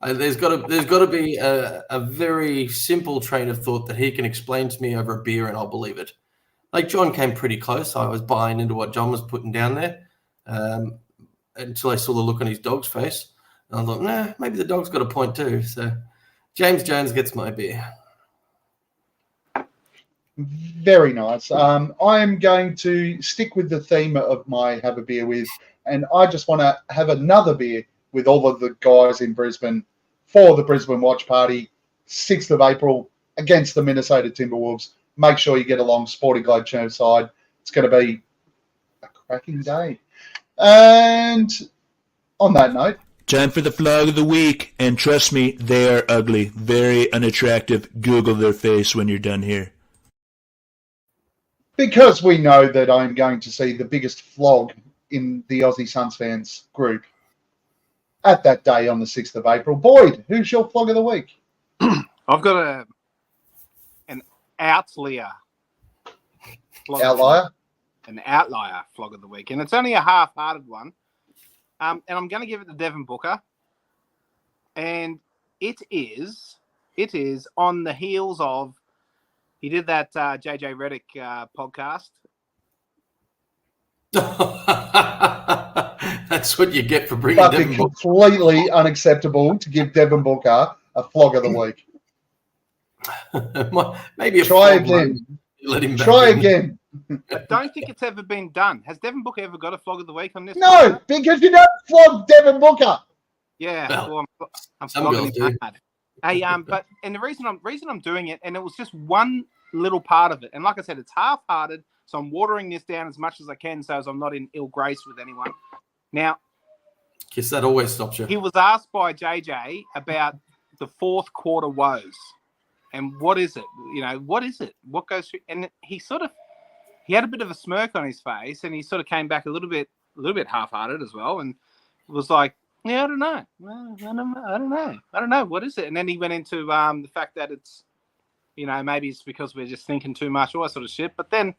There's got to be a very simple train of thought that he can explain to me over a beer and I'll believe it. Like John came pretty close. I was buying into what John was putting down there until I saw the look on his dog's face. And I thought, nah, maybe the dog's got a point too. So James Jones gets my beer. Very nice. I am going to stick with the theme of my have a beer with, and I just want to have another beer with all of the guys in Brisbane for the Brisbane Watch Party, 6th of April against the Minnesota Timberwolves. Make sure you get along, Sporting Globe side. It's going to be a cracking day. And on that note, time for the flog of the week, and trust me, they are ugly, very unattractive. Google their face when you're done here. Because we know that I'm going to see the biggest flog in the Aussie Suns Fans group at that day on the 6th of April. Boyd, who's your flog of the week? I've got an outlier. Outlier? An outlier flog of the week. And it's only a half-hearted one. And I'm going to give it to Devin Booker. And it is on the heels of, he did that JJ Redick podcast. That's what you get for bringing Fucking Devin Booker. completely unacceptable to give Devin Booker a flog of the week. Maybe a Try flog again. one. Let him back Try in. again. I don't think it's ever been done. Has Devin Booker ever got a flog of the week on this? No, podcast? because you don't flog Devin Booker. Yeah, Well, I'm some flogging girls do. him hard. Hey, but and the reason I'm doing it, and it was just one little part of it, and like I said, it's half-hearted, so I'm watering this down as much as I can, so as I'm not in ill grace with anyone. Now, Guess that always stops you. he was asked by JJ about the fourth quarter woes, and what is it? You know, what is it? What goes through? And he had a bit of a smirk on his face, and he sort of came back a little bit half-hearted as well, and was like, yeah, I don't know. Well, I don't know. What is it? And then he went into the fact that it's, you know, maybe it's because we're just thinking too much, all that sort of shit. But then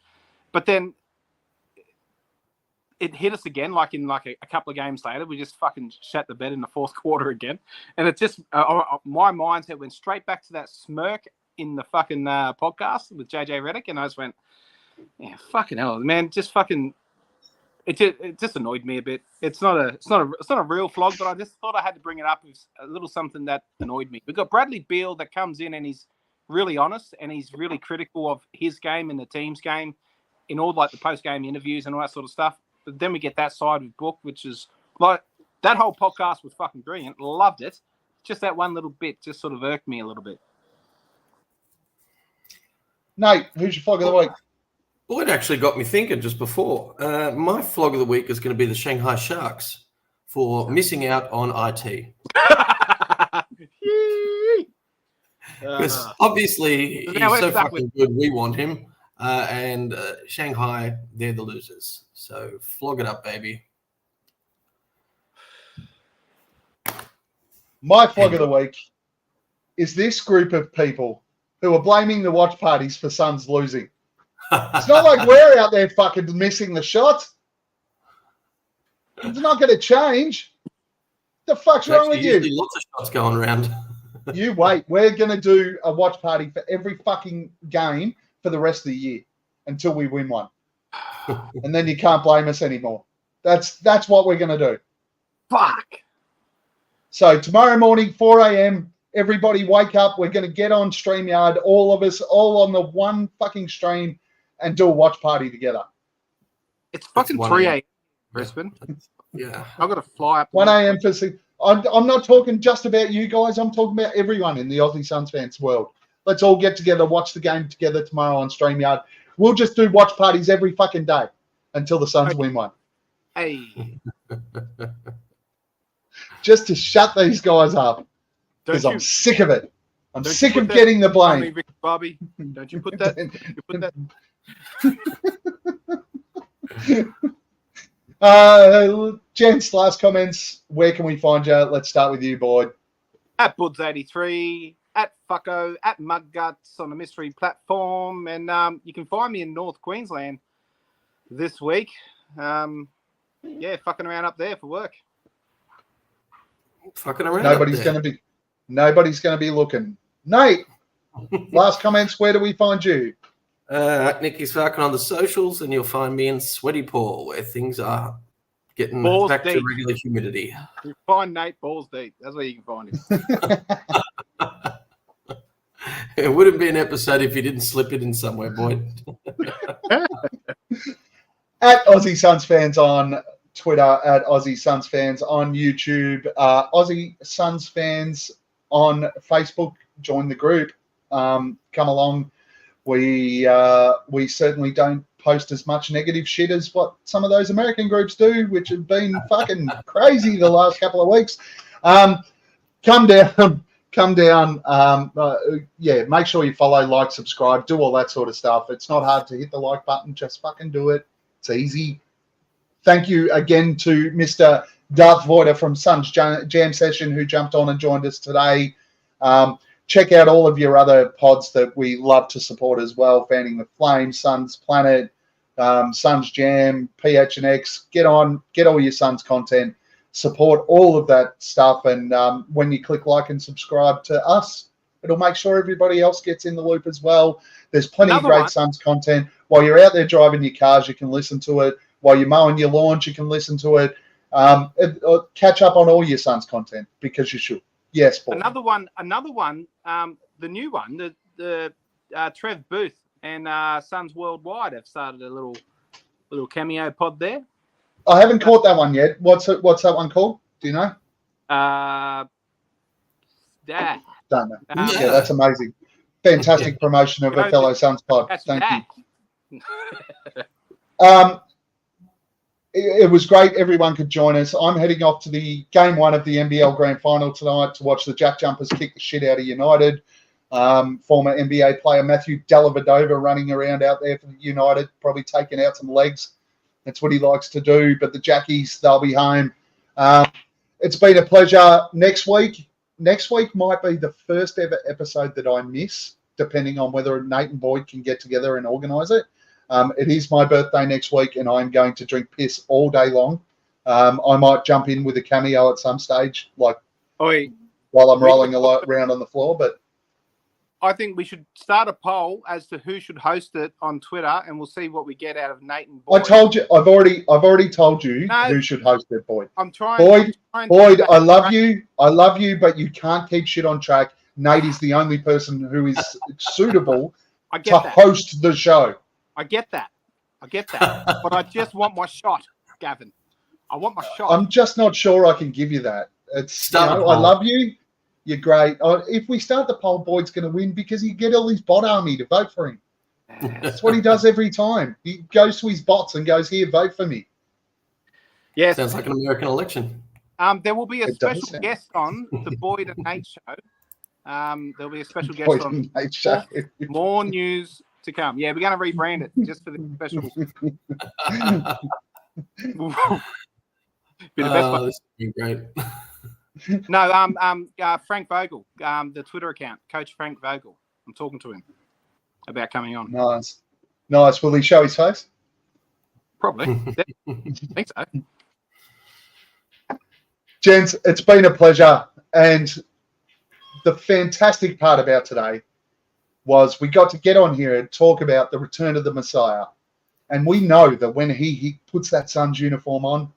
it hit us again, like in a couple of games later. We just fucking shat the bed in the fourth quarter again. And it just, my mindset went straight back to that smirk in the fucking podcast with JJ Redick. And I just went, yeah, fucking hell, man, just fucking... It just annoyed me a bit. It's not a real flog, but I just thought I had to bring it up. It was a little something that annoyed me. We've got Bradley Beal that comes in and he's really honest and he's really critical of his game and the team's game in all like the post-game interviews and all that sort of stuff. But then we get that side with Book, which is like that whole podcast was fucking brilliant. Loved it. Just that one little bit just sort of irked me a little bit. Nate, who's your flog of the week? Well, it actually got me thinking just before. My flog of the week is going to be the Shanghai Sharks for missing out on IT. Because obviously he's so fucking good, we want him. And Shanghai, they're the losers. So flog it up, baby. My flog of the week is this group of people who are blaming the watch parties for Suns losing. It's not like we're out there fucking missing the shots. It's not going to change. The fuck's wrong with Usually you? lots of shots going around. You wait. We're going to do a watch party for every fucking game for the rest of the year until we win one. And then you can't blame us anymore. That's what we're going to do. Fuck. So tomorrow morning, 4 a.m., everybody wake up. We're going to get on StreamYard, all of us, all on the one fucking stream, and do a watch party together. It's fucking 3 a.m. Brisbane. Yeah. I've got to fly up. 1 a.m. for I'm not talking just about you guys. I'm talking about everyone in the Aussie Suns fans world. Let's all get together, watch the game together tomorrow on StreamYard. We'll just do watch parties every fucking day until the Suns win one. Hey. Just to shut these guys up. Because I'm sick of it. I'm sick of getting the blame. Bobby, don't you put that? You put that. Gents, last comments. Where can we find you? Let's start with you, Boyd. At Buds83, at Fucko, at Mudguts on the Mystery platform. And you can find me in North Queensland this week. Fucking around up there for work. Fucking around. Nobody's going to be looking. Nate, last comments. Where do we find you? Nicky's fucking on the socials, and you'll find me in Sweaty Paw, where things are getting balls back deep to regular humidity. You find Nate balls deep. That's where you can find him. It wouldn't be an episode if you didn't slip it in somewhere, Boyd. At Aussie Suns Fans on Twitter, at Aussie Suns Fans on YouTube, Aussie Suns Fans on Facebook. Join the group. Come along. We certainly don't post as much negative shit as what some of those American groups do, which have been fucking crazy the last couple of weeks. Come down. Make sure you follow, like, subscribe, do all that sort of stuff. It's not hard to hit the like button. Just fucking do it. It's easy. Thank you again to Mr. Darth Vader from Suns Jam Session, who jumped on and joined us today. Check out all of your other pods that we love to support as well. Fanning the Flame, Suns Planet, Suns Jam, PHNX. Get all your Suns content. Support all of that stuff. And when you click like and subscribe to us, it'll make sure everybody else gets in the loop as well. There's plenty of great Suns content. While you're out there driving your cars, you can listen to it. While you're mowing your lawns, you can listen to it. Catch up on all your Suns content, because you should. Yes, Paul. Another one. The new one, the Trev Booth and Suns Worldwide have started a little cameo pod there. I haven't caught that one yet. What's that one called? Do you know? Don't know. Yeah, that's amazing. Fantastic promotion of a fellow Suns pod. Thank you. It was great. Everyone could join us. I'm heading off to the game 1 of the NBL Grand Final tonight to watch the Jack Jumpers kick the shit out of United. Former NBA player Matthew Dellavedova running around out there for United, probably taking out some legs. That's what he likes to do. But the Jackies, they'll be home. It's been a pleasure. Next week might be the first ever episode that I miss, depending on whether Nate and Boyd can get together and organise it. It is my birthday next week, and I'm going to drink piss all day long. I might jump in with a cameo at some stage, while I'm rolling around on the floor. But I think we should start a poll as to who should host it on Twitter, and we'll see what we get out of Nate and Boyd. I told you. I've already told you who should host it, Boyd. I'm trying. Boyd, I love you, but you can't keep shit on track. Nate is the only person who is suitable to host the show. I get that. But I just want my shot, Gavin. I want my shot. I'm just not sure I can give you that. I love you. You're great. If we start the poll, Boyd's going to win because you get all his bot army to vote for him. That's what he does every time. He goes to his bots and goes, "Here, vote for me." Yes. Sounds like an American election. There will be a special guest on the Boyd and Nate show. There'll be a special guest on Nate show. More news to come. Yeah, we're going to rebrand it just for the special. Be the best one. This would be great. No, Frank Vogel, the Twitter account, Coach Frank Vogel. I'm talking to him about coming on. Nice. Will he show his face? Probably. I think so. Gents, it's been a pleasure. And the fantastic part about today was we got to get on here and talk about the return of the Messiah. And we know that when he puts that Suns uniform on,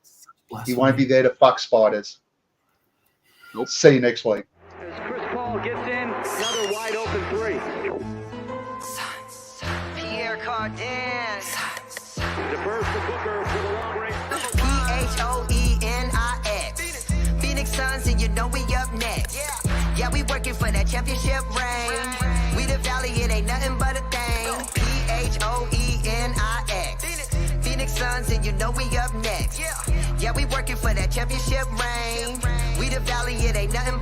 he won't be there to fuck spiders. Nope. See you next week. As Chris Paul gets in, another wide open three. Pierre Cardin. Defers to Booker for the long range. Phoenix. Phoenix Suns, and you know we up next. Yeah, we working for that championship ring. We the Valley, it ain't nothing but a thing. Phoenix. Phoenix Suns, and you know we up next. Yeah, we working for that championship ring. We the Valley, it ain't nothing but